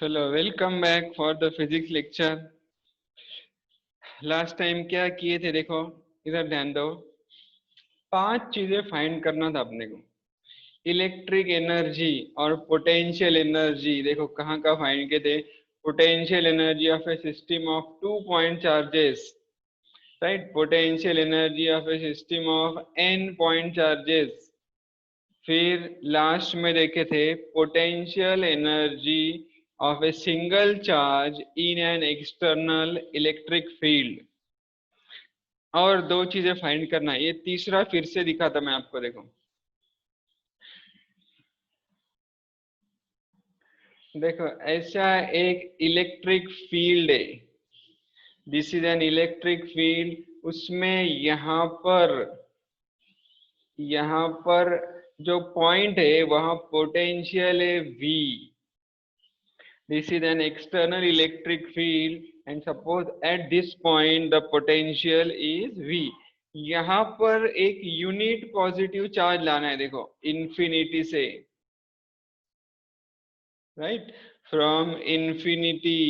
चलो welcome back for the physics lecture. Last time क्या किए थे देखो, इधर ध्यान दो। 5 चीजें फाइंड करना था अपने को। इलेक्ट्रिक एनर्जी और पोटेंशियल एनर्जी देखो कहाँ कहाँ फाइंड किए थे। Potential energy of a system of 2 point charges, right. Potential energy of a system of n point charges. फिर लास्ट में देखे थे potential energy of a single charge in an external electric field. और 2 चीजें find करना है, ये तीसरा फिर से दिखा था मैं आपको। देखो देखो ऐसा एक इलेक्ट्रिक फील्ड है, this is an electric field. उसमें यहाँ पर जो पॉइंट है वहां पोटेंशियल है V। This is an external electric field and suppose at this point the potential is V। यहाँ पर एक यूनिट पॉजिटिव चार्ज लाना है, देखो इंफिनिटी से, right. From infinity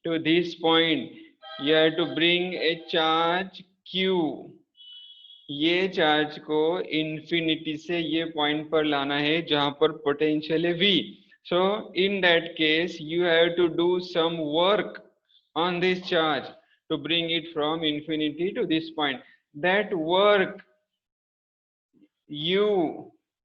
to this point you have to bring a charge Q। ये charge को infinity से ये पॉइंट पर लाना है जहां पर पोटेंशियल है V। So in that case you have to do some work on this charge to bring it from infinity to this point. That work U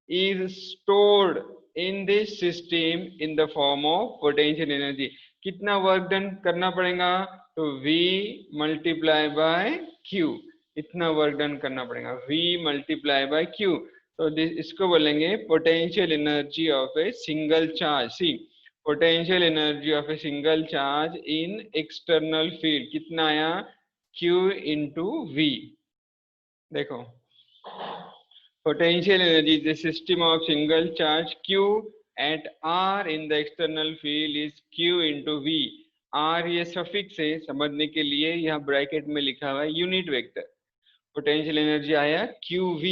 is stored in this system in the form of potential energy. कितना work done करना पड़ेगा? तो V multiply by Q। इतना work done करना पड़ेगा, V multiply by Q। तो इसको बोलेंगे potential energy of a single charge. See, potential energy of a single charge in external field कितना आया? Q into V। देखो potential energy is the system of single charge Q at R in the external field is Q into V। R ये suffix है, समझने के लिए यहाँ bracket में लिखा हुआ है यूनिट वेक्टर। पोटेंशियल एनर्जी आया QV,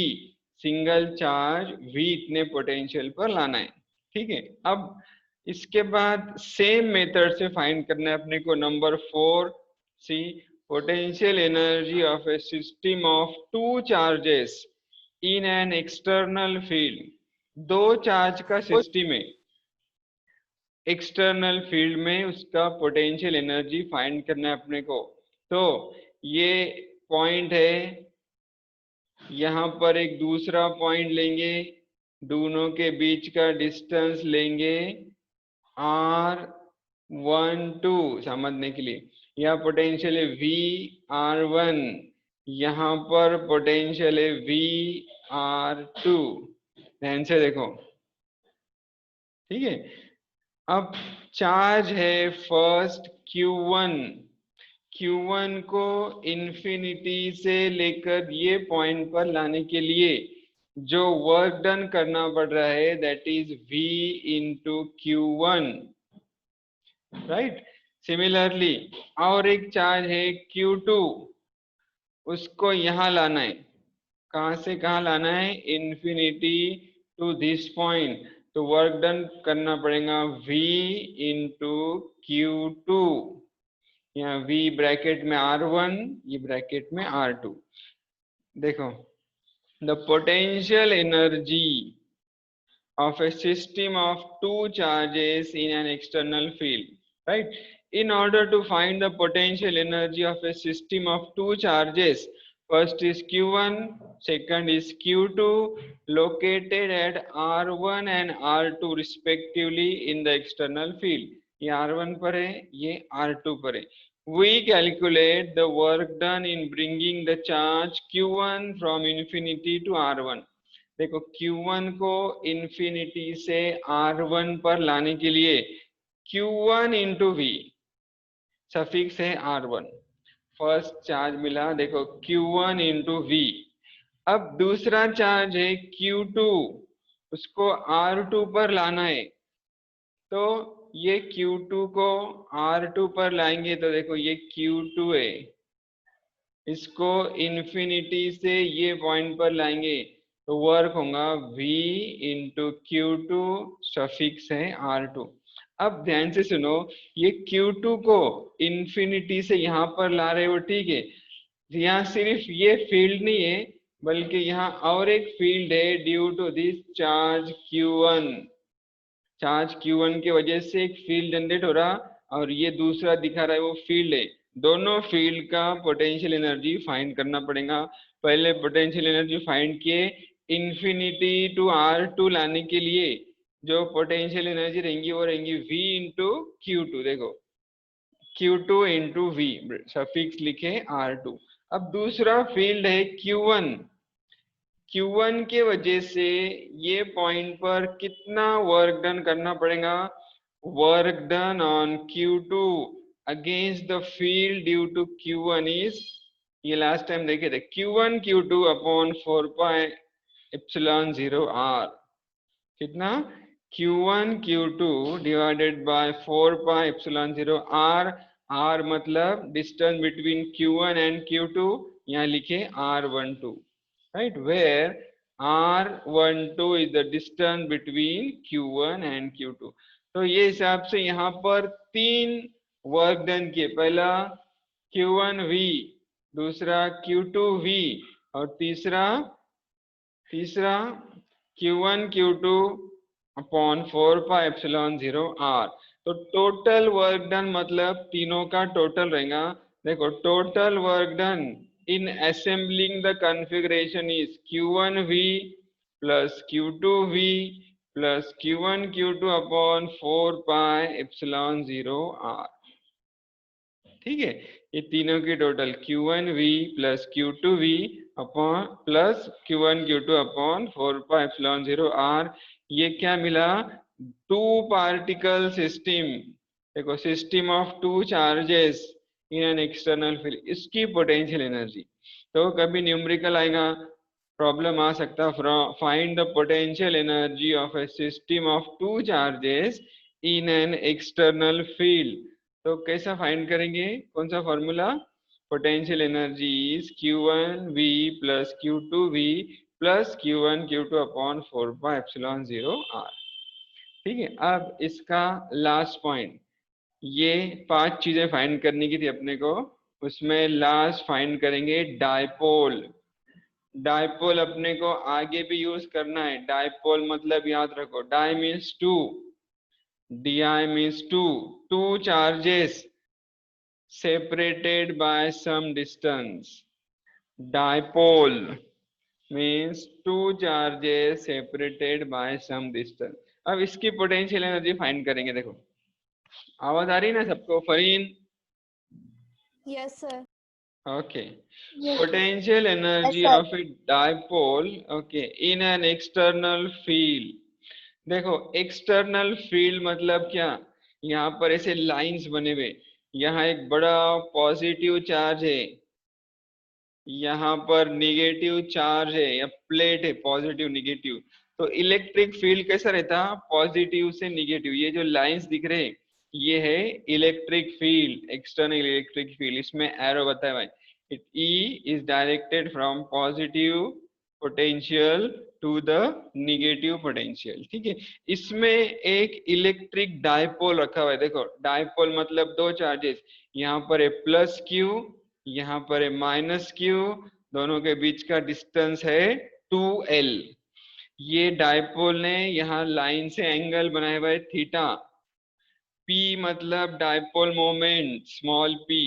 सिंगल चार्ज V इतने पोटेंशियल पर लाना है, ठीक है। अब इसके बाद सेम मेथड से फाइंड करना है अपने को number 4। See, potential energy of a system of 2 charges in an external field. 2 charge का सिस्टम है, एक्सटर्नल फील्ड में उसका पोटेंशियल एनर्जी फाइंड करना है अपने को। तो ये पॉइंट है, यहाँ पर एक दूसरा पॉइंट लेंगे, दोनों के बीच का डिस्टेंस लेंगे R12 समझने के लिए। यहाँ पोटेंशियल है VR1, यहाँ पर पोटेंशियल है VR2। ध्यान से देखो, ठीक है। अब चार्ज है फर्स्ट Q1। Q1 को इंफिनिटी से लेकर ये पॉइंट पर लाने के लिए जो वर्क डन करना पड़ रहा है that is V into Q1, right. Similarly और एक चार्ज है Q2, उसको यहाँ लाना है। कहाँ से कहाँ लाना है? Infinity to this point. तो वर्क डन करना पड़ेगा V इंटू Q2। यहाँ V ब्रैकेट में R1, ये ब्रैकेट में R2। देखो the potential energy of a system of 2 charges in an external field, right? In order to find the potential energy of a system of 2 charges, first is Q1, second is Q2, located at R1 and R2 respectively in the external field। ये R1 पर है, ये R2 पर है। We calculate the work done in bringing the charge Q1 from infinity to R1। देखो Q1 को infinity से R1 पर लाने के लिए Q1 इंटू V, सफिक्स है R1, फर्स्ट चार्ज मिला, देखो Q1 इंटू V। अब दूसरा चार्ज है Q2, उसको R2 पर लाना है। तो ये Q2 को R2 पर लाएंगे तो देखो ये Q2 है, इसको इंफिनिटी से ये पॉइंट पर लाएंगे तो वर्क होगा V इंटू Q2, सफिक्स है R2। अब ध्यान से सुनो, ये Q2 को इंफिनिटी से यहाँ पर ला रहे हो, ठीक है। यहाँ सिर्फ ये फील्ड नहीं है, बल्कि यहाँ और एक फील्ड है due to this charge Q1। Charge Q1 की वजह से एक फील्ड जनरेट हो रहा, और ये दूसरा दिखा रहा है वो फील्ड है। दोनों फील्ड का पोटेंशियल एनर्जी फाइंड करना पड़ेगा। पहले पोटेंशियल एनर्जी फाइंड किए, इंफिनिटी टू R2 लाने के लिए जो पोटेंशियल एनर्जी रहेंगी वो रहेंगी V इंटू Q2। देखो Q2 इंटू V, सफिक्स लिखे R2। अब दूसरा फील्ड है Q1। Q1 के वजह से ये पॉइंट पर कितना वर्क डन करना पड़ेगा? Work done on Q2 against the field due to Q1 is, ये लास्ट टाइम देखे थे, Q1 Q2 अपॉन 4 पाई एप्सिलॉन 0 R। कितना? Q1 Q2 divided by 4 pi epsilon 0 R। R मतलब distance between Q1 and Q2, यहाँ लिखे R12, right, where R12 is the distance between Q1 and Q2। तो ये हिसाब से यहाँ पर 3 वर्क डन किए, पहला Q1V, दूसरा Q2V, और तीसरा Q1 Q2 अपॉन 4 पाई एप्सिलॉन 0 R। तो टोटल वर्क डन मतलब तीनों का टोटल रहेगा। देखो total work done in assembling the configuration is Q1V plus Q2V plus Q1 Q2 upon 4 pi epsilon 0 R। ठीक है, ये तीनों की total Q1V plus Q2V upon plus Q1 Q2 अपॉन 4 pi epsilon 0 R। ये क्या मिला? Two particle system. देखो system of two charges in an external field, इसकी पोटेंशियल एनर्जी। तो कभी न्यूमेरिकल आएगा, प्रॉब्लम आ सकता, find the potential energy of a system of two charges in an external field. तो कैसा फाइंड करेंगे, कौन सा formula? Potential energy is Q1V plus Q2V plus Q1 Q2 अपॉन 4 पाई एप्सिलॉन 0 R। ठीक है, अब इसका लास्ट पॉइंट, ये 5 चीजें फाइंड करने की थी अपने को, उसमें लास्ट फाइंड करेंगे डायपोल। डायपोल अपने को आगे भी यूज करना है। डायपोल मतलब याद रखो, di means two, di means two charges separated by some distance। Dipole means two charges separated by some distance। अब इसकी पोटेंशियल एनर्जी फाइंड करेंगे। देखो आवाज आ रही है ना सबको? Farheen? Yes sir. Okay, potential energy of a dipole, okay, in an external field. देखो एक्सटर्नल फील्ड मतलब क्या? यहाँ पर ऐसे लाइंस बने हुए, यहाँ एक बड़ा पॉजिटिव चार्ज है, यहाँ पर निगेटिव चार्ज है या प्लेट है, पॉजिटिव निगेटिव। तो इलेक्ट्रिक फील्ड कैसा रहता? पॉजिटिव से निगेटिव। ये जो लाइंस दिख रहे हैं ये है electric field, external electric field. इसमें एरो बताया भाई, it E is directed from positive potential to the negative potential। ठीक है, इसमें एक इलेक्ट्रिक डायपोल रखा हुआ है। देखो डायपोल मतलब दो चार्जेस, यहाँ पर है प्लस Q, यहाँ पर है माइनस Q, दोनों के बीच का डिस्टेंस है 2L। ये डायपोल ने यहाँ लाइन से एंगल बनाया हुआ है थीटा। P मतलब dipole moment, small p।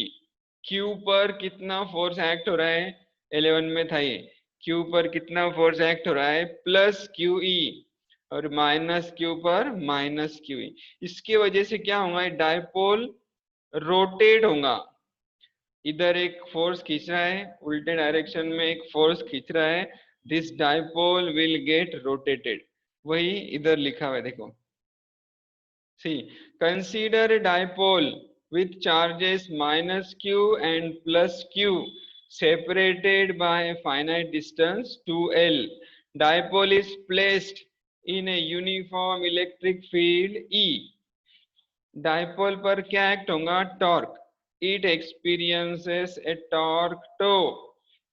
Q पर कितना फोर्स एक्ट हो रहा है? 11 में था ये। Q पर कितना फोर्स एक्ट हो रहा है? प्लस QE, और माइनस Q पर माइनस QE। इसकी वजह से क्या होगा? डायपोल रोटेट होगा। इधर एक फोर्स खींच रहा है, उल्टे डायरेक्शन में एक फोर्स खींच रहा है, this dipole will get rotated. वही इधर लिखा हुआ है, देखो। See, consider a dipole with charges minus Q and plus Q separated by a finite distance 2L। Dipole is placed in a uniform electric field E। Dipole पर क्या act होगा? Torque. It experiences a torque tau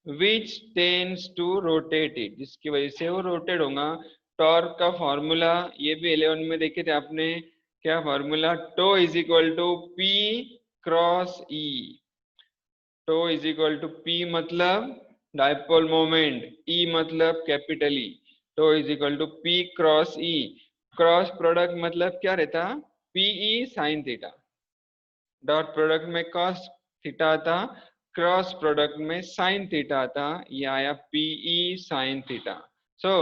which tends to rotate it, जिसकी वजह से वो rotate होगा। Torque का formula ये भी 11 में देखे थे आपने, क्या formula, tau is equal to P cross E. Tau is equal to P मतलब डाइपोल मोमेंट, ई मतलब capital E. Tau is equal to P cross E. Cross product मतलब क्या रहता, P E sine theta. Dot product में cos theta आता, cross product में sine theta आता, ये आया P E sine theta. So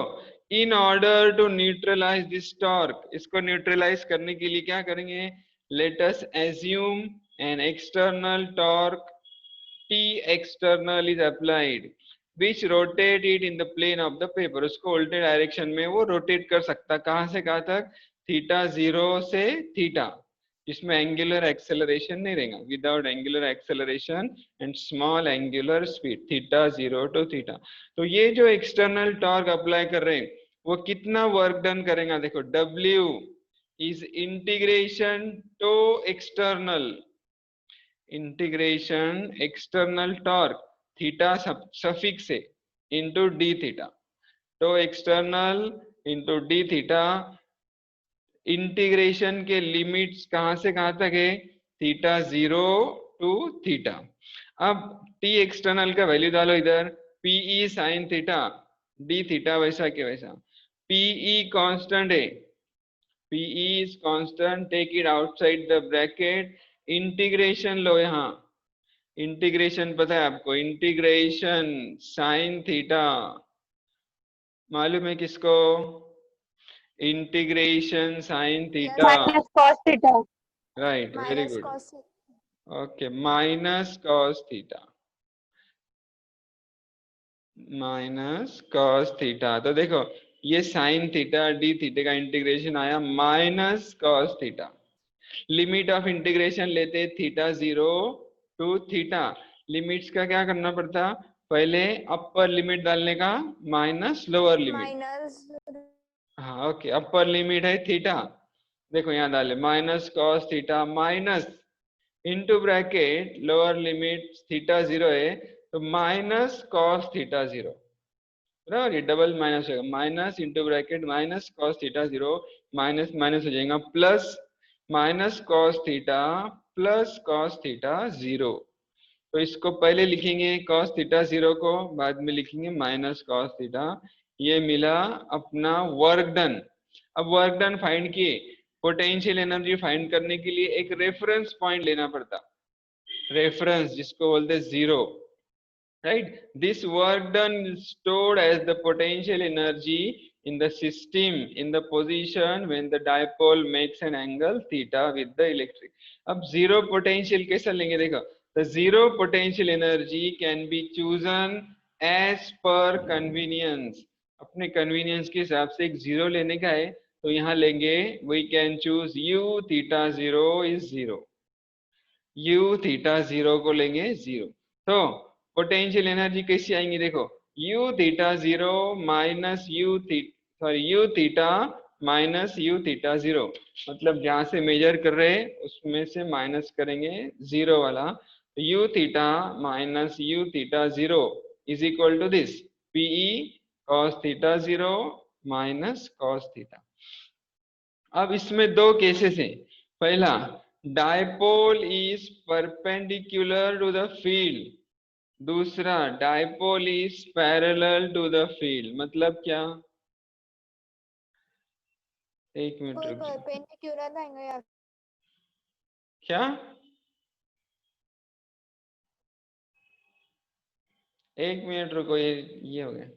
in order to neutralize this torque, इसको न्यूट्रलाइज करने के लिए क्या करेंगे, let us assume an external torque T external is applied which rotate it in the plane of the paper। उसको उल्टे डायरेक्शन में वो रोटेट कर सकता, कहां से कहां तक, थीटा 0 से थीटा, जिसमें एंगुलर एक्सेलरेशन नहीं रहेगा, without angular acceleration and small angular speed, theta 0 to theta. तो ये जो एक्सटर्नल टॉर्क अप्लाई कर रहे हैं वो कितना वर्क डन करेगा, देखो W is integration to external, integration external torque theta suffix से इंटू डी थीटा, तो external into D theta. Integration के लिमिट्स कहां से कहां तक है, थीटा 0 टू थीटा। अब टी एक्सटर्नल का वैल्यू डालो इधर, PE sine theta, D theta वैसा के वैसा। पीई कांस्टेंट है, PE is constant, take it outside the bracket. Integration लो यहाँ, इंटीग्रेशन पता है आपको, इंटीग्रेशन साइन थीटा मालूम है किसको, integration sine theta, minus cos theta. Right, very minus good, cos. Okay, minus cos theta, minus cos theta. तो देखो ये साइन थीटा डी थीटा का इंटीग्रेशन आया minus cos theta. Limit of integration लेते theta 0 to theta, limits का क्या करना पड़ता, पहले अपर लिमिट डालने का माइनस लोअर लिमिट, माइनस। हाँ ओके, अपर लिमिट है थीटा, देखो यहाँ डाले minus cos theta minus into bracket lower limit theta 0 है तो माइनस कॉस थीटा 0, बराबर, ये डबल माइनस होगा, minus into bracket minus cos theta 0, minus minus हो जाएगा plus, minus cos theta plus cos theta 0। तो इसको पहले लिखेंगे कॉस थीटा 0 को, बाद में लिखेंगे माइनस कॉस थीटा। ये मिला अपना वर्क डन। अब वर्क डन फाइंड किए, पोटेंशियल एनर्जी फाइंड करने के लिए एक रेफरेंस पॉइंट लेना पड़ता, रेफरेंस जिसको बोलते zero, right, this work done is stored as the potential energy in the system in the position when the dipole makes an angle theta with the electric। अब zero potential कैसा लेंगे, देखो, the zero potential energy can be chosen as per convenience। अपने convenience के हिसाब से एक zero लेने का है तो यहाँ लेंगे, we can choose u theta 0 is 0, u theta 0 को लेंगे 0। तो पोटेंशियल एनर्जी कैसी आएंगी, देखो u theta 0 minus U theta minus U theta 0, मतलब जहां से मेजर कर रहे हैं उसमें से माइनस करेंगे 0 वाला, u theta minus U theta 0 is equal to this PE cos theta 0 minus cos theta. अब इसमें दो केसेस हैं, पहला dipole is perpendicular to the field, दूसरा dipole is parallel to the field. मतलब क्या, एक मिनट रुक जाओ, परपेंडिकुलर आएंगे या क्या, एक मिनट रुको, ये हो गया,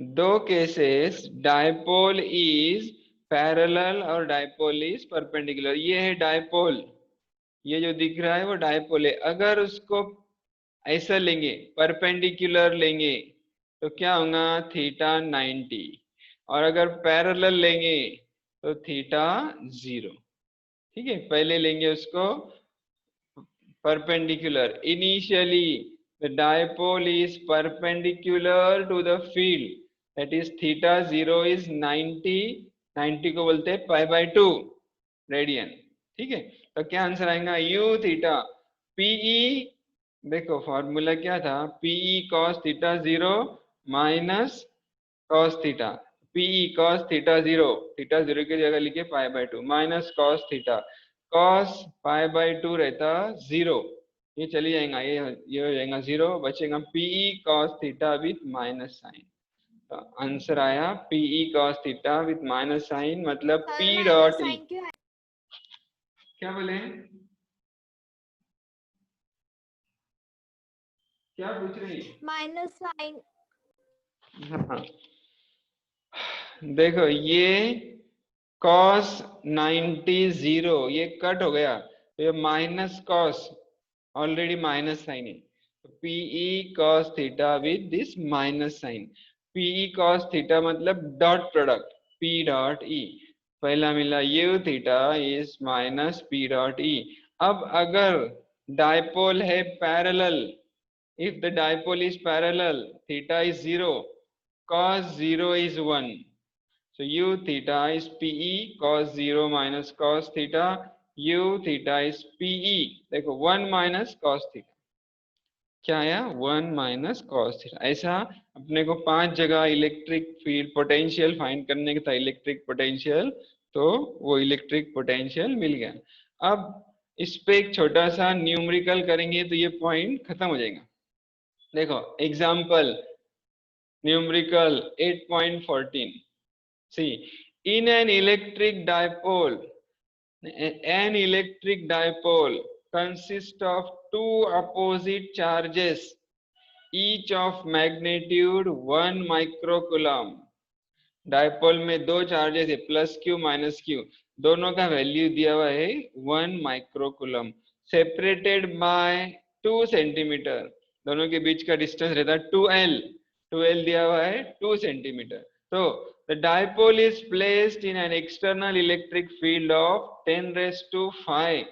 दो केसेस, डाइपोल इज पैरेलल और डाइपोल इज परपेंडिकुलर। ये है डाइपोल, ये जो दिख रहा है वो डाइपोल है। अगर उसको ऐसा लेंगे, परपेंडिकुलर लेंगे तो क्या होगा, थीटा 90, और अगर पैरेलल लेंगे तो थीटा 0। ठीक है, पहले लेंगे उसको perpendicular. Initially the dipole is perpendicular to the field, that is theta 0 is 90, 90 को बोलते हैं पाई बाय 2 रेडियन। ठीक है, तो क्या आंसर आएगा, यू थीटा पीई, देखो फॉर्मूला क्या था, P E cos theta 0 minus cos theta, P E cos theta 0, theta 0 की जगह लिखे π/2 माइनस कॉस थीटा, कॉस π/2 रहता 0, ये चली जाएगा, ये हो जाएगा 0, बचेगा PE cos theta with minus sign. तो आंसर आया PE cos theta with minus sign, मतलब sir P minus dot E. Sign क्यों है? क्या बोले, क्या पूछ रही, माइनस साइन। हाँ देखो ये cos 90 0 ये कट हो गया, तो ये minus cos, already minus sign है, तो PE cos theta with this minus sign, PE cos theta मतलब dot product P dot E, पहला मिला U theta is minus P dot E. अब अगर डायपोल है parallel, if the dipole is parallel, theta is 0, cos 0 is 1, so u theta is pe cos 0 minus cos theta, u theta is pe, देखो 1 minus cos theta, क्या आया 1 minus cos theta। ऐसा अपने को 5 जगह इलेक्ट्रिक फील्ड पोटेंशियल फाइंड करने का था, इलेक्ट्रिक पोटेंशियल, तो वो इलेक्ट्रिक पोटेंशियल मिल गया। अब इस पे एक छोटा सा न्यूमेरिकल करेंगे तो ये पॉइंट खत्म हो जाएगा। देखो example numerical 8.14, see in an electric dipole consists of two opposite charges each of magnitude 1 microcoulomb। Dipole में दो चार्जेस है प्लस क्यू माइनस क्यू, दोनों का वैल्यू दिया हुआ है 1 माइक्रोकुलम, सेपरेटेड बाय 2 सेंटीमीटर, दोनों के बीच का डिस्टेंस रहता है 2l, 2l दिया हुआ है 2 सेंटीमीटर। तो the dipole is placed in an external electric field of 10⁵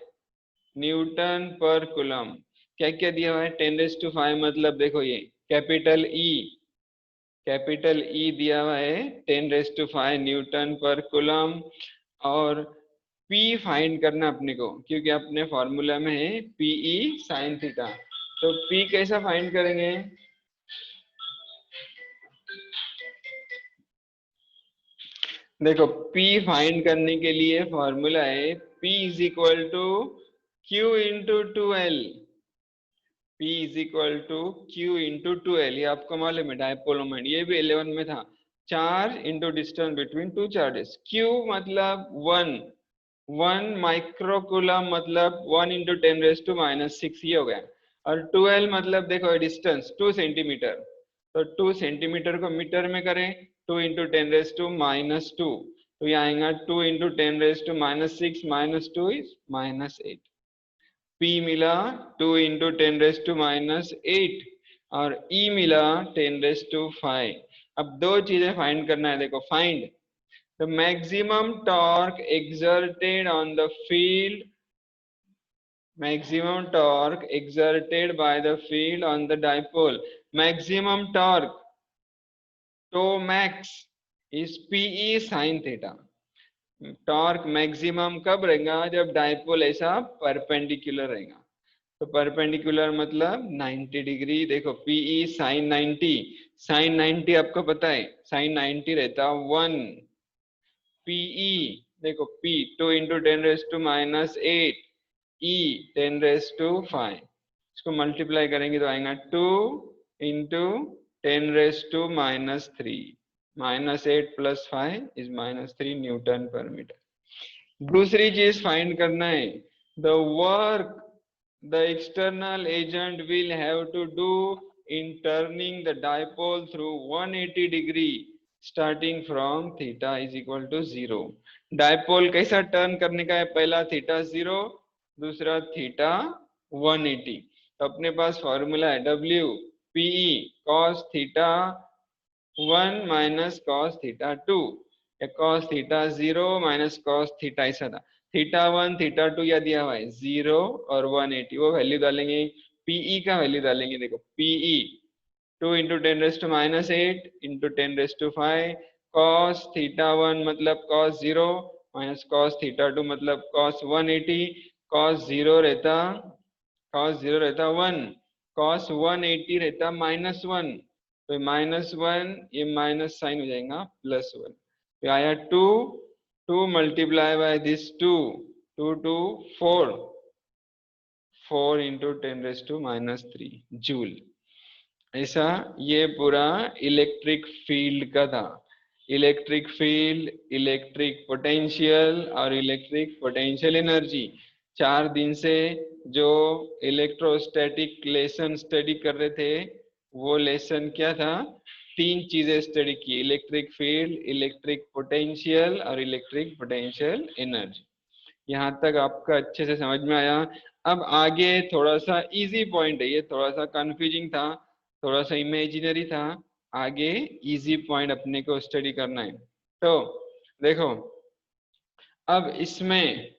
Newton पर कूलम। क्या क्या दिया हुआ है 10⁵, मतलब देखो ये कैपिटल ई दिया हुआ है 10⁵ न्यूटन पर कूलम, और P फाइंड करना अपने को, क्योंकि अपने फॉर्मूला में है पीई साइन थीटा। तो P कैसा फाइंड करेंगे, देखो P फाइंड करने के लिए फॉर्मूला है P is equal to Q into 2L, P is equal to Q into 2L, ये आपको मालूम है डायपोल मोमेंट, ये भी 11 में था, charge into distance between two charges. Q मतलब 1 माइक्रोकूलम मतलब 1 इंटू 10⁻⁻⁶, ये हो गया, और 2L मतलब देखो डिस्टेंस 2 सेंटीमीटर, तो 2 सेंटीमीटर को मीटर में करें 2 इंटू 10⁻⁻², तो ये आएगा 2 इंटू 10⁻⁻⁶, माइनस 2 इज -8। P मिला 2 इंटू 10⁻⁸ और E मिला 10⁵। अब दो चीजें फाइंड करना है, देखो find the maximum torque exerted on the field, maximum torque exerted by the field on the dipole, maximum torque to max is PE sin theta। Torque maximum कब रहेगा, जब डायपोल ऐसा परपेंडिकुलर रहेगा, तो परपेंडिकुलर मतलब 90 डिग्री, देखो PE sign 90, sign 90 आपको पता है साइन 90 रहता 1, पीई देखो पी 2 इंटू 10⁻⁸, ई 10⁵, इसको मल्टीप्लाई करेंगे तो आएगा 2 इंटू 10⁻⁻3, -8 + 5 इज -3 न्यूटन पर मीटर। दूसरी चीज फाइंड करना है, the work the external agent will have to do in turning the dipole through 180 degree starting from theta is equal to 0। Dipole कैसा टर्न करने का है, पहला थीटा 0, दूसरा थीटा 180, तो अपने पास फॉर्मूला है W PE cos theta 1 minus cos theta 2, या cos theta 0 minus cos theta, ऐसा था थीटा 1 थीटा 2 या दिया हुआ है 0 और 180, वो वैल्यू डालेंगे, पीई का वैल्यू डालेंगे, देखो p E 2 into 10⁻⁸ into 10⁵, cos theta 1 मतलब cos 0 माइनस कॉस थीटा 2 मतलब कॉस 180, कॉस 0 रहता 1, कॉस 180 रहता -1, तो -1 ये माइनस साइन हो जाएगा +1, तो आया 2, 2 multiply by this 2, 2 2 4, 4 into 10⁻³ joule. ऐसा ये पूरा इलेक्ट्रिक फील्ड का था। इलेक्ट्रिक फील्ड, इलेक्ट्रिक पोटेंशियल और इलेक्ट्रिक पोटेंशियल एनर्जी। 4 दिन से जो इलेक्ट्रोस्टैटिक लेसन स्टडी कर रहे थे, वो लेसन क्या था? 3 चीजें स्टडी की, इलेक्ट्रिक फील्ड, इलेक्ट्रिक पोटेंशियल और इलेक्ट्रिक पोटेंशियल एनर्जी। यहाँ तक आपका अच्छे से समझ में आया। अब आगे थोड़ा सा इजी पॉइंट है, ये थोड़ा सा कंफ्यूजिंग था, थोड़ा सा इमेजिनरी था, आगे इजी पॉइंट अपने को स्टडी करना है। तो देखो, अब इसमें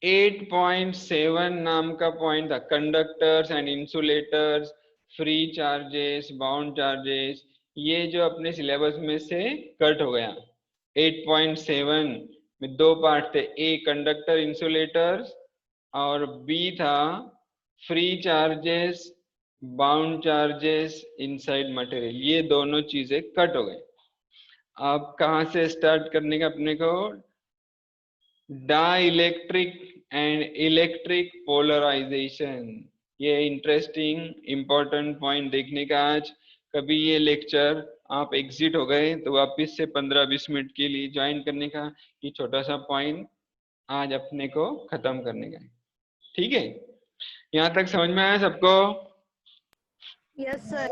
8.7 नाम का पॉइंट था, conductors and insulators, free charges, bound charges, ये जो अपने सिलेबस में से कट हो गया। 8.7 में 2 पार्ट थे, ए कंडक्टर इंसुलेटर्स और बी था free charges, bound charges inside material. ये दोनों चीजें कट हो गए। अब कहाँ से स्टार्ट करने का अपने को? Dielectric and electric polarisation. ये इंटरेस्टिंग इंपॉर्टेंट पॉइंट देखने का आज। कभी ये लेक्चर आप एग्जिट हो गए तो वापस से 15-20 मिनट के लिए ज्वाइन करने का, ये छोटा सा पॉइंट आज अपने को खत्म करने का है। ठीक है, यहाँ तक समझ में आया सबको? Yes sir.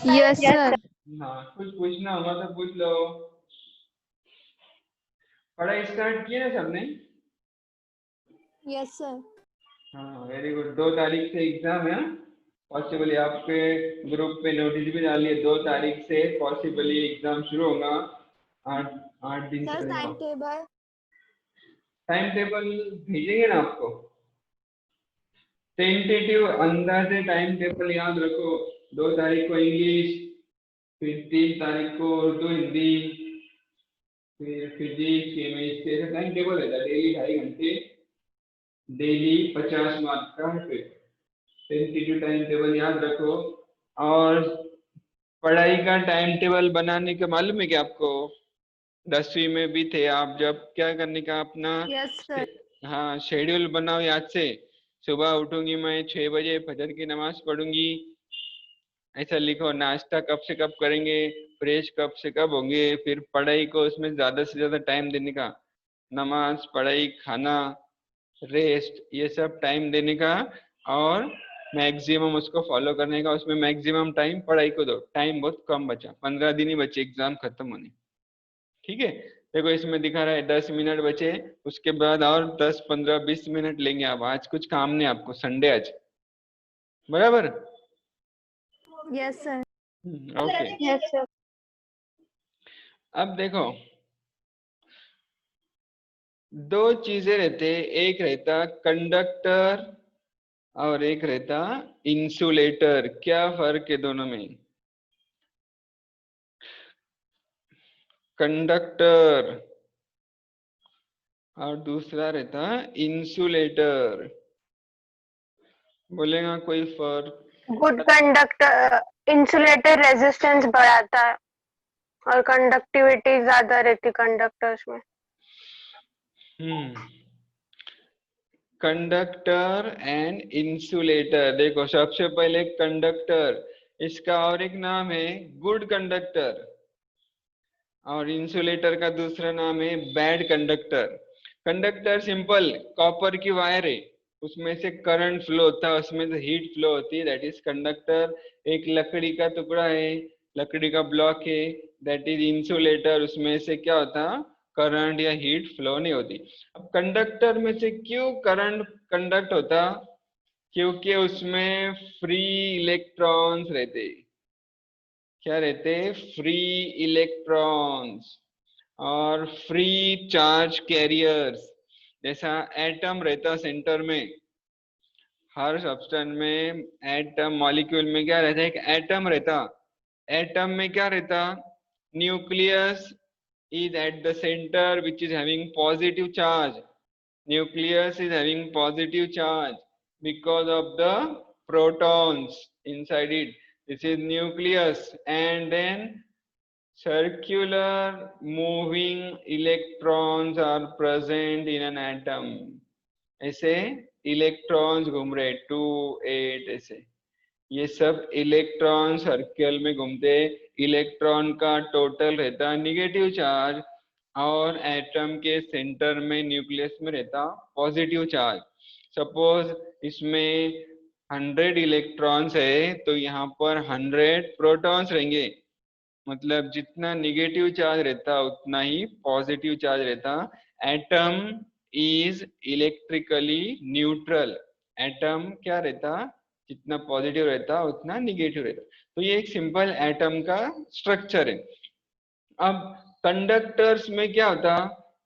Yes sir. हाँ, कुछ पूछना होगा तो पूछ लो। पढ़ाई स्टार्ट किया है सबने? Yes sir. हाँ, वेरी गुड। 2 तारीख से एग्जाम है। पॉसिबली आपके ग्रुप पे नोटिस भी डालिए, 2 तारीख से पॉसिबली एग्जाम शुरू होगा। 8 दिन से सर करेंगे। Time table? टाइम टेबल भेजेंगे ना आपको। टेंटेटिव अंदाजे टाइम टेबल याद रखो। 2 तारीख को इंग्लिश, फिर 3 तारीख को उर्दू हिंदी, फिर फिजिक्स केमिस्ट्री, ऐसा टाइम टेबल रहता है। डेली 2.5 घंटे, डेली 50 मार्क्स का है। फिर टेंटेटिव टाइम टेबल याद रखो। और पढ़ाई का टाइम टेबल बनाने का मालूम है क्या आपको? 10वीं में भी थे आप जब, क्या करने का अपना? Yes sir. हाँ, शेड्यूल बनाओ याद से। सुबह उठूंगी मैं 6 बजे, फजर की नमाज पढ़ूंगी, ऐसा लिखो। नाश्ता कब से कब करेंगे, फ्रेश कब से कब होंगे, फिर पढ़ाई को उसमें ज्यादा से ज्यादा टाइम देने का, नमाज, पढ़ाई, खाना, रेस्ट, ये सब टाइम देने का, और मैक्सिमम उसको फॉलो करने का। उसमें मैक्सिमम टाइम पढ़ाई को दो। टाइम बहुत कम बचा, 15 दिन ही बचे एग्जाम खत्म होने। ठीक है, देखो इसमें दिखा रहा है 10 मिनट बचे, उसके बाद और 10 15 20 मिनट लेंगे। अब आज कुछ काम नहीं आपको, संडे आज, बराबर? Yes sir. Okay. Yes sir. अब देखो, 2 चीजें रहते, एक रहता कंडक्टर और एक रहता इंसुलेटर। क्या फर्क है दोनों में? कंडक्टर और दूसरा रहता इंसुलेटर। बोलेगा कोई फर्क? गुड कंडक्टर इंसुलेटर रेजिस्टेंस बढ़ाता है और कंडक्टिविटी ज्यादा रहती कंडक्टर्स में। Conductor and insulator. देखो, सबसे पहले कंडक्टर, इसका और एक नाम है गुड कंडक्टर, और इंसुलेटर का दूसरा नाम है bad conductor. Conductor simple copper की वायर है, उसमें से करंट फ्लो होता है, उसमें से हीट फ्लो होती है, दैट इज कंडक्टर। एक लकड़ी का टुकड़ा है, लकड़ी का ब्लॉक है, दैट इज इंसुलेटर, उसमें से क्या होता, करंट या हीट फ्लो नहीं होती। अब कंडक्टर में से क्यों करंट कंडक्ट होता? क्योंकि उसमें फ्री इलेक्ट्रॉन्स रहते। क्या रहते? फ्री इलेक्ट्रॉन्स और फ्री चार्ज कैरियर्स। जैसा एटम रहता सेंटर में, हर सब्सटेंस में एटम मॉलिक्यूल में क्या रहता है? एक एटम रहता। एटम में क्या रहता? Nucleus is at the center, which is having positive charge. Nucleus is having positive charge because of the protons inside it. This is nucleus, and then circular moving electrons are present in an atom. ऐसे electrons घूम रहे 2 8 ऐसे, ये सब electron circle में घूमते। Electron का total रहता निगेटिव चार्ज, और एटम के सेंटर में न्यूक्लियस में रहता पॉजिटिव चार्ज। सपोज इसमें 100 इलेक्ट्रॉन्स है तो यहाँ पर 100 प्रोटॉन्स रहेंगे, मतलब जितना निगेटिव चार्ज रहता उतना ही पॉजिटिव चार्ज रहता। Atom is electrically neutral. Atom क्या रहता, जितना पॉजिटिव रहता उतना निगेटिव रहता। तो ये एक सिंपल एटम का स्ट्रक्चर है। अब कंडक्टर्स में क्या होता,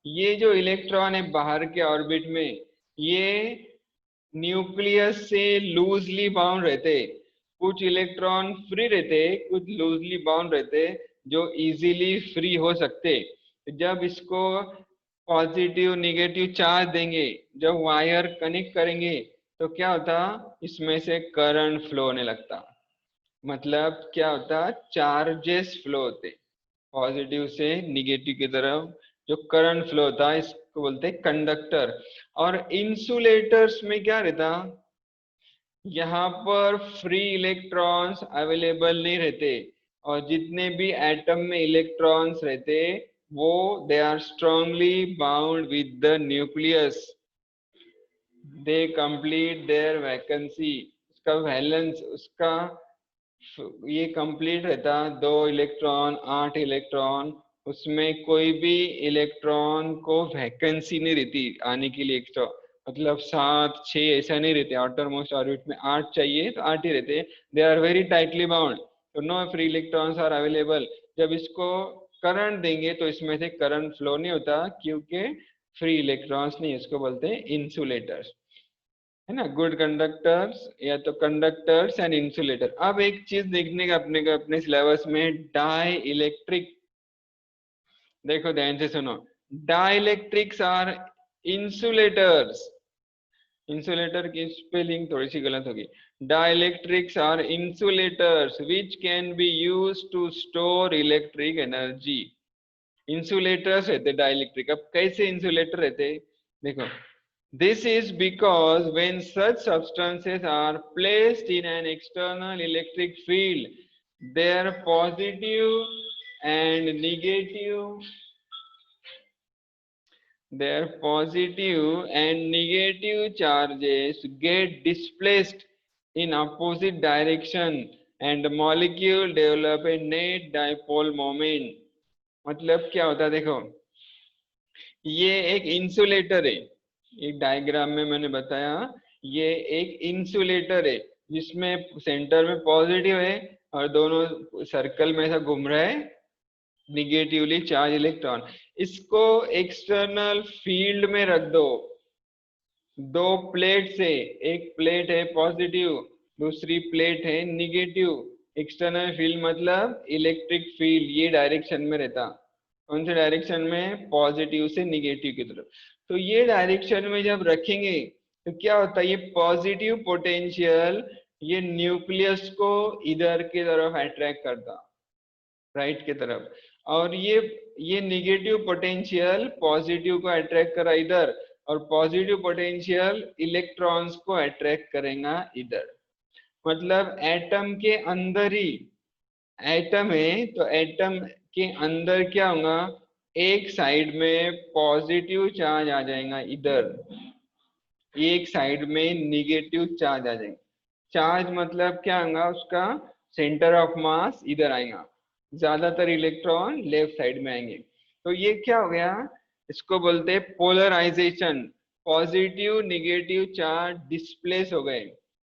ये जो इलेक्ट्रॉन है बाहर के ऑर्बिट में, ये न्यूक्लियस से लूजली बाउंड रहते। कुछ इलेक्ट्रॉन फ्री रहते, कुछ लूजली बाउंड रहते, जो इजीली फ्री हो सकते। जब इसको पॉजिटिव निगेटिव चार्ज देंगे, जब वायर कनेक्ट करेंगे, तो क्या होता, इसमें से करंट फ्लो होने लगता। मतलब क्या होता, चार्जेस फ्लो होते पॉजिटिव से निगेटिव की तरफ, जो करंट फ्लो होता है इसको बोलते हैं कंडक्टर। और इंसुलेटर्स में क्या रहता, यहाँ पर फ्री इलेक्ट्रॉन्स अवेलेबल नहीं रहते, और जितने भी एटम में इलेक्ट्रॉन्स रहते वो they are strongly bound with the nucleus, they complete their vacancy. उसका वैलेंस, उसका ये कंप्लीट रहता 2 इलेक्ट्रॉन 8 इलेक्ट्रॉन, उसमें कोई भी इलेक्ट्रॉन को वैकेंसी नहीं रहती आने के लिए एक्स्ट्रा, मतलब 7 6 ऐसा नहीं रहते। आउटर मोस्ट ऑर्बिट में 8 चाहिए तो 8 ही रहते, they are very tightly bound, तो no free electrons are available. जब इसको करंट देंगे तो इसमें से करंट फ्लो नहीं होता, क्योंकि फ्री इलेक्ट्रॉन्स नहीं, इसको बोलते हैं इंसुलेटर्स, है ना। गुड कंडक्टर्स या तो कंडक्टर्स एंड इंसुलेटर। अब एक चीज देखने का अपने को अपने सिलेबस में, डाई इलेक्ट्रिक। देखो ध्यान से सुनो, dielectrics are insulators. Insulator की स्पेलिंग थोड़ी सी गलत होगी। Dielectrics are insulators which can be used to store electric energy. Insulators रहते डाइलेक्ट्रिक। अब कैसे इंसुलेटर रहते, देखो, this is because when such substances are placed in an external electric field, their positive and negative charges get displaced in opposite direction and the molecule develop a net dipole moment। मतलब क्या होता है, देखो, ये एक insulator है, एक diagram में मैंने बताया, ये एक इंसुलेटर है जिसमें सेंटर में पॉजिटिव है और दोनों सर्कल में ऐसा घूम रहा है निगेटिवली चार्ज इलेक्ट्रॉन। इसको एक्सटर्नल फील्ड में रख दो, 2 प्लेट से, एक प्लेट है पॉजिटिव, दूसरी प्लेट है निगेटिव। एक्सटर्नल फील्ड मतलब इलेक्ट्रिक फील्ड ये डायरेक्शन में रहता, कौन से डायरेक्शन में, पॉजिटिव से निगेटिव की तरफ। तो ये डायरेक्शन में जब रखेंगे तो क्या होता है, ये पॉजिटिव पोटेंशियल ये न्यूक्लियस को इधर की तरफ अट्रैक्ट करता, राइट की तरफ, और ये निगेटिव पोटेंशियल पॉजिटिव को अट्रैक्ट करा इधर, और पॉजिटिव पोटेंशियल इलेक्ट्रॉन्स को अट्रैक्ट करेगा इधर। मतलब एटम के अंदर ही, एटम है तो एटम के अंदर क्या होगा, एक साइड में पॉजिटिव चार्ज आ जाएगा इधर, एक साइड में निगेटिव चार्ज आ जाएगा। चार्ज मतलब क्या होगा, उसका सेंटर ऑफ मास इधर आएगा, ज्यादातर इलेक्ट्रॉन लेफ्ट साइड में आएंगे। तो ये क्या हो गया, इसको बोलते हैं polarisation. Positive negative charge displace हो गए,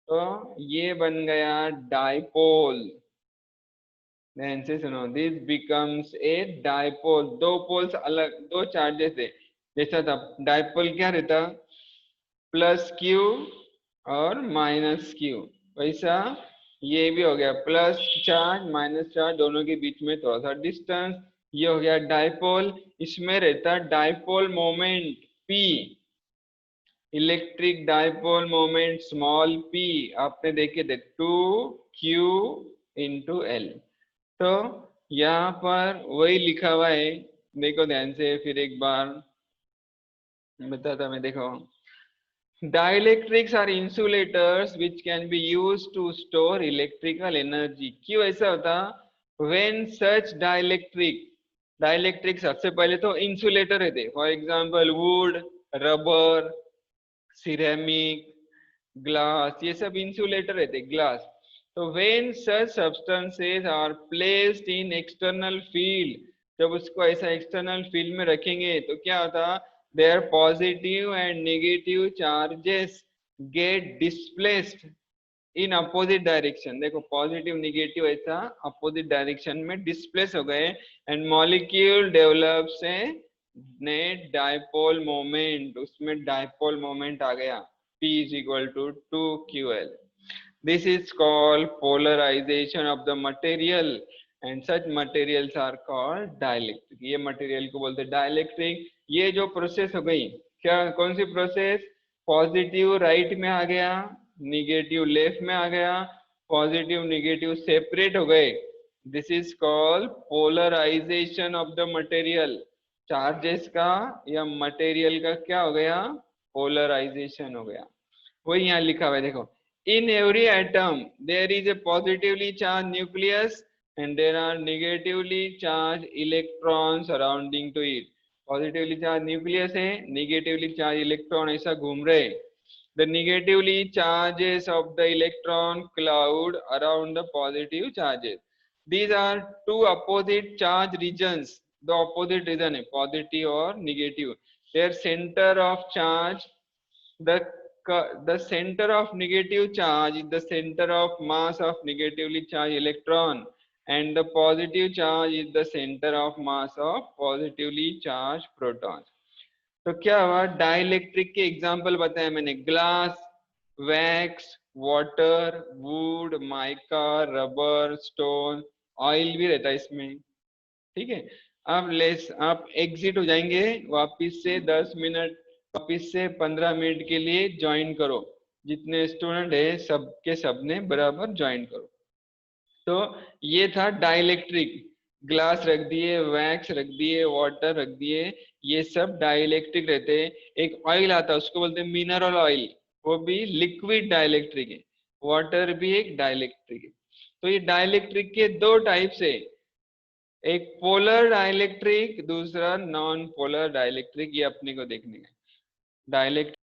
तो ये बन गया डाइपोल। ध्यान से सुनो, this becomes a dipole. 2 poles अलग, 2 चार्जेस है, जैसा था डाइपोल क्या रहता, प्लस क्यू और माइनस क्यू, वैसा ये भी हो गया, प्लस चार्ज माइनस चार्ज, दोनों के बीच में थोड़ा सा डिस्टेंस, ये हो गया डाइपोल, इसमें रहता dipole moment P, electric dipole moment small p, आपने देखे थे 2q इंटू एल। तो यहाँ पर वही लिखा हुआ है, देखो ध्यान से फिर एक बार बताता मैं, देखो dielectrics are insulators which can be used to store electrical energy। क्यों ऐसा होता? when such dielectric सबसे पहले तो इंसुलेटर रहते, for example would, rubber, ceramic, glass, ये सब इंसुलेटर रहते, ग्लास। तो when such substances are placed in external field, जब उसको ऐसा एक्सटर्नल फील्ड में रखेंगे तो क्या होता? their positive and negative charges get displaced in opposite direction। देखो पॉजिटिव निगेटिव ऐसा अपोजिट डायरेक्शन में डिस्प्लेस हो गए, and molecule develops A net dipole moment, उसमें डाइपोल मोमेंट आ गया P is equal to 2ql। This is called polarization of the material and such materials are called dielectric। ये material को बोलते हैं dielectric. ये जो प्रोसेस हो गई, क्या कौन सी प्रोसेस? पॉजिटिव राइट में आ गया, निगेटिव लेफ्ट में आ गया, पॉजिटिव निगेटिव सेपरेट हो गए। This is called polarisation of the material. Charges का या मटेरियल का क्या हो गया? पोलराइजेशन हो गया। वही यहाँ लिखा हुआ है, देखो in every atom there is a positively charged nucleus and there are negatively charged electrons surrounding to it। Positively charge nucleus है, नेगेटिवली चार्ज इलेक्ट्रॉन ऐसा घूम रहे। the negatively charges of the electron cloud around the positive charges। these are two opposite charge regions, the opposite region है positive और negative. their center of charge, the center of negative charge is the center of mass of negatively charged electron and the positive charge is the center of mass of positively charged protons। तो क्या हुआ? Dielectric के example बताए मैंने, glass, wax, water, would, mica, rubber, stone, oil भी रहता है इसमें, ठीक है। आप एग्जिट हो जाएंगे, वापिस से 10 मिनट, वापिस से 15 मिनट के लिए ज्वाइन करो, जितने स्टूडेंट है सबके सबने बराबर ज्वाइन करो। तो ये था डाइलेक्ट्रिक, ग्लास रख दिए, वैक्स रख दिए, वाटर रख दिए, ये सब डाइलेक्ट्रिक रहते हैं। एक ऑयल आता है उसको बोलते हैं मिनरल ऑयल, वो भी लिक्विड डाइलेक्ट्रिक है। वाटर भी एक डाइलेक्ट्रिक है। तो ये डाइलेक्ट्रिक के दो टाइप्स है, एक पोलर डाइलेक्ट्रिक, दूसरा नॉन पोलर डाइलेक्ट्रिक। ये अपने को देखने का डाइलेक्ट्रिक